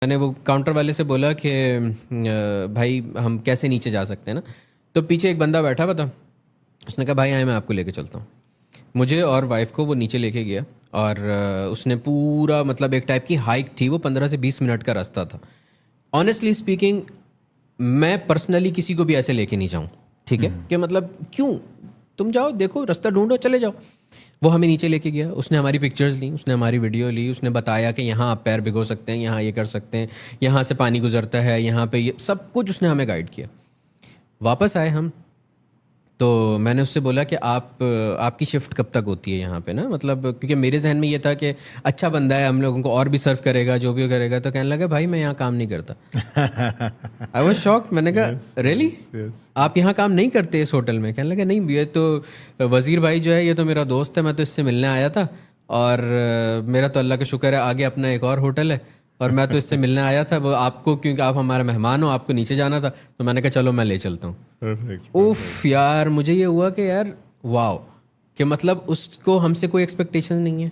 میں نے وہ کاؤنٹر والے سے بولا کہ بھائی ہم کیسے نیچے جا سکتے ہیں نا. تو پیچھے ایک بندہ بیٹھا ہوا تھا, اس نے کہا بھائی آئے میں آپ کو لے کے چلتا ہوں. مجھے اور وائف کو وہ نیچے لے کے گیا, اور اس نے پورا مطلب ایک ٹائپ کی ہائیک تھی, وہ 15 سے 20 منٹ کا راستہ تھا. آنیسٹلی اسپیکنگ میں پرسنلی کسی کو بھی ایسے لے کے نہیں جاؤں, ٹھیک ہے, کہ مطلب کیوں, تم جاؤ دیکھو راستہ ڈھونڈو چلے جاؤ. وہ ہمیں نیچے لے کے گیا, اس نے ہماری پکچرز لیں, اس نے ہماری ویڈیو لی, اس نے بتایا کہ یہاں آپ پیر بھگو سکتے ہیں, یہاں یہ کر سکتے ہیں, یہاں سے پانی گزرتا ہے, یہاں پہ یہ سب کچھ اس نے ہمیں گائیڈ کیا. واپس آئے ہم, تو میں نے اس سے بولا کہ آپ کی شفٹ کب تک ہوتی ہے یہاں پہ نا, مطلب کیونکہ میرے ذہن میں یہ تھا کہ اچھا بندہ ہے, ہم لوگوں کو اور بھی سرو کرے گا, جو بھی کرے گا. تو کہنے لگا بھائی میں یہاں کام نہیں کرتا. I was shocked. میں نے کہا ریئلی آپ یہاں کام نہیں کرتے اس ہوٹل میں؟ کہنے لگا نہیں یہ تو وزیر بھائی جو ہے یہ تو میرا دوست ہے, میں تو اس سے ملنے آیا تھا, اور میرا تو اللہ کا شکر ہے آگے اپنا ایک اور ہوٹل ہے, اور میں تو اس سے ملنے آیا تھا, وہ آپ کو کیونکہ آپ ہمارا مہمان ہو, آپ کو نیچے جانا تھا, تو میں نے کہا چلو میں لے چلتا ہوں. اوف یار, مجھے یہ ہوا کہ یار واو, کہ مطلب اس کو ہم سے کوئی ایکسپیکٹیشن نہیں ہے,